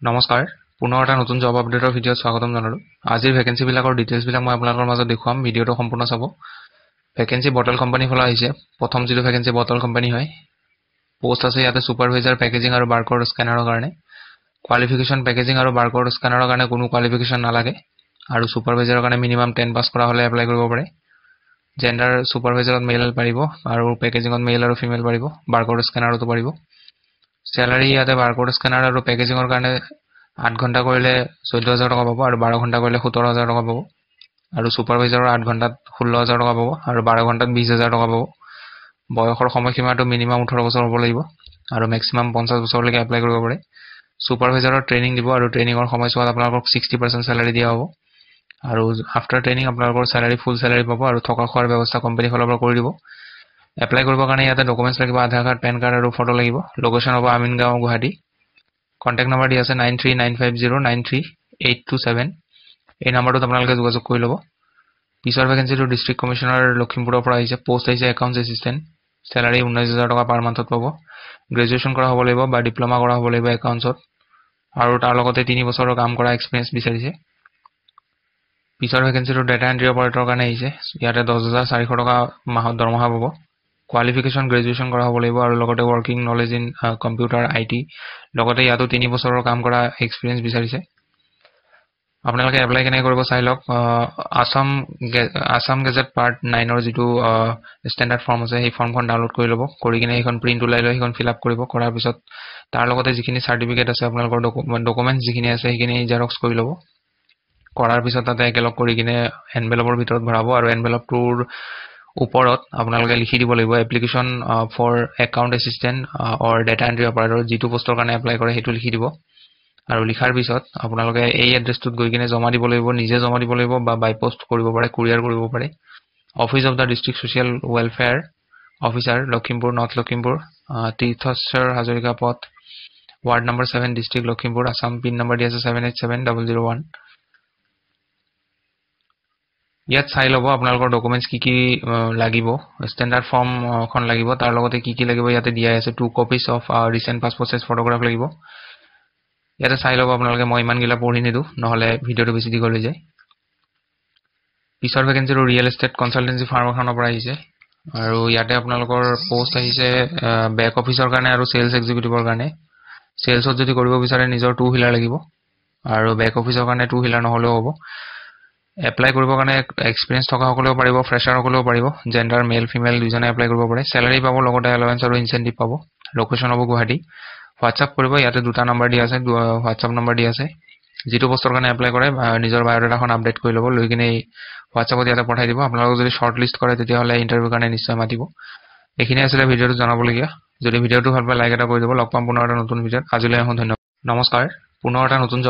নমস্কাৰ পুনৰ এটা নতুন জব আপডেটৰ ভিডিঅ'ত স্বাগতম জনালো আজিৰ ভ্যাকেন্সি বিলাকৰ ডিটেইলছ বিলাক মই আপোনালোকৰ মাজত দেখুৱাম ভিডিঅ'টো সম্পূৰ্ণ চাব ভ্যাকেন্সি বটল কোম্পানী ফলা হৈছে প্ৰথম যিটো ভ্যাকেন্সি বটল কোম্পানী হয় পোষ্ট আছে ইয়াতে সুপাৰভাইজাৰ পেকেজিং আৰু বাৰকোড স্ক্যানাৰৰ কাৰণে কোৱালিফিকেশন পেকেজিং আৰু বাৰকোড স্ক্যানাৰৰ কাৰণে কোনো কোৱালিফিকেশন নালাগে আৰু সুপাৰভাইজাৰৰ কাৰণে মিনিমাম 10 পাছ কৰা হলে এপ্লাই কৰিব পাৰে জেন্ডাৰ সুপাৰভাইজাৰত মেল পাৰিব আৰু পেকেজিংত মেল আৰু ফিমেল পাৰিব বাৰকোড স্ক্যানাৰতো পাৰিব স্যালাৰি ইয়াতে বাৰকোড স্ক্যানাৰ আৰু পেকেজিংৰ কাৰণে 8 ঘণ্টা কৰিলে 14000 টকা পাব আৰু 12 ঘণ্টা কৰিলে 17000 টকা পাব আৰু সুপাৰভাইজাৰৰ 8 ঘণ্টাত 16000 টকা পাব আৰু 12 ঘণ্টাত 20000 টকা পাব বয়সৰ সময়সীমাটো মিনিমাম 18 বছৰ হ'ব লাগিব আৰু ম্যাক্সিমাম 50 বছৰলৈকে এপ্লাই কৰিব পাৰে সুপাৰভাইজাৰৰ ট্ৰেইনিং দিব আৰু ট্ৰেইনিংৰ সময়ছোৱাত আপোনালোকক 60% স্যালাৰি দিয়া হ'ব আৰু আফটাৰ ট্ৰেইনিং আপোনালোকৰ স্যালাৰি ফুল স্যালাৰি পাব আৰু থকা খোৱাৰ ব্যৱস্থা কোম্পানী ফালৰ পৰা কৰি দিব এপ্লাই কৰিবৰ কাৰণে ইয়াতে ডকুমেন্টছ লাগিব আধাৰ কাৰ্ড পেন কাৰ্ড আৰু ফটো লাগিব লোকেশন হ'ব আমিনগাঁও গুৱাহাটী কন্টাক্ট নম্বৰ দি আছে 9395093827 এই নম্বৰটোত আপোনালোকে যোগাযোগ কৰি ল'ব পিছৰ ভ্যাকেন্সিটো ডিস্ট্ৰিক্ট কমিশনাৰ লখিমপুৰৰ পৰা আহিছে পোষ্ট আহিছে একাউন্টছ এসিস্ট্যান্ট স্যালাৰি 19000 টকা পাৰ মান্থত পাব গ্ৰেজুৱেচন কৰা হ'ব লাগিব বা ডিপ্লোমা কৰা হ'ব লাগিব একাউন্টছত আৰু তাৰ লগতে 3 বছৰৰ কাম কৰা এক্সপেৰিয়েন্স বিচাৰিছে পিছৰ ভ্যাকেন্সিটো ডাটা এন্ট্ৰি অপাৰেটৰৰ কাৰণে আহিছে ইয়াতে 10400 টকা মাহত দৰমহা পাব কোৱালিফিকেশন গ্ৰেজুৱেচন কৰা হ'ব লাগিব আৰু লগতে working knowledge in computer IT লগতে ইয়াতো 3 বছৰৰ কাম কৰা এক্সপেৰিয়েন্স বিচাৰিছে আপোনালোকে এপ্লাই কেনে কৰিব চাই লওক আসাম গেজেট পাৰ্ট 9 ৰ যেটো ষ্টেণ্ডাৰ্ড ফৰ্ম আছে এই ফৰ্মখন ডাউনলোড কৰি ল'ব কৰি কিনে এইখন প্ৰিন্ট ওলাই লৈ এইখন ফিল আপ কৰিব কৰাৰ পিছত তাৰ লগতে যিখিনি সাৰ্টিফিকেট আছে আপোনালোকৰ ডকুমেন্টছ যিখিনি আছে সেইখিনি জেৰক্স কৰি ল'ব কৰাৰ পিছত তাতে একেলগ কৰি কিনে এনভেলপৰ ভিতৰত ভৰাব আৰু এনভেলপটোৰ ওপৰত আপোনালোকে লিখি দিব লাগিব application for account assistant or data entry operator যেটো পোষ্টৰ কাৰণে এপ্লাই কৰে হেতু লিখি দিব আৰু লিখাৰ পিছত আপোনালোকে এই এড্ৰেছটোত গৈ কিনে জমা দিব লাগিব নিজে জমা দিব লাগিব বা বাই পোষ্ট কৰিব পাৰে কুৰিয়াৰ কৰিব পাৰে office of the district social welfare officer Lakhimpur north Lakhimpur Tirthaswar Hazarika পথ ward number 7 district Lakhimpur Assam pin number দি আছে 787001 ইয়াত চাই ল'ব আপোনালোকৰ ডকুমেন্টছ কি লাগিব ষ্টেণ্ডাৰ্ড ফৰ্ম খন লাগিব তাৰ লগতে কি লাগিব ইয়াতে দিয়া আছে 2 copies of recent passport size photograph লাগিব ইয়াতে চাই ল'ব আপোনালোকে মই ইমান গিলা পঢ়ি নিদু নহলে ভিডিঅটো বেছি দীঘল হৈ যায় পিছৰ ভ্যাকেন্সিটো ৰিয়েল এষ্টেট কনসালটেন্সি ফাৰ্ম এখনৰ পৰা আহিছে আৰু ইয়াতে আপোনালোকৰ পোষ্ট আহিছে বেক অফিচৰ কাৰণে আৰু সেলস এক্সিকিউটিভৰ কাৰণে সেলছত যদি কৰিব বিচাৰে নিজৰ 2 হুইলাৰ লাগিব আৰু বেক অফিচৰ কাৰণে 2 হুইলাৰ নহলেও হ'ব এপ্লাই কৰিবৰ কাৰণে এক্সপেৰিয়েন্স থকা সকলেও পাৰিব ফ্ৰেছাৰ সকলেও পাৰিব জেন্ডাৰ মেল ফিমেল দুজনে এপ্লাই কৰিব পাৰে স্যালাৰি পাব লগতে এলাউন্স আৰু ইনসেন্টিভ পাব লোকেশন হ'ব গুৱাহাটী হোৱাটসঅ্যাপ কৰিব ইয়াতে দুটা নম্বৰ দি আছে হোৱাটসঅ্যাপ নম্বৰ দি আছে যেটো পোষ্টৰ কাৰণে এপ্লাই কৰে নিজৰ বায়োডাটাখন আপডেট কৰি ল'ব লৈ কিনে হোৱাটসঅ্যাপত ইয়াতে পঠাই দিব আপোনালোকক যদি শৰ্ট লিষ্ট কৰে তেতিয়া হলে ইন্টাৰভিউ কাৰণে নিশ্চয় মাতিব এইখিনি আছিল ভিডিঅটো জনাবলগীয়া যদি ভিডিঅটো ভাল পায় লাইক এটা কৰি দিব লগ পাম পুনৰ এটা নতুন ভিডিঅত আজিলৈ ধন্যবাদ নমস্কাৰ পুনৰ এটা নতুন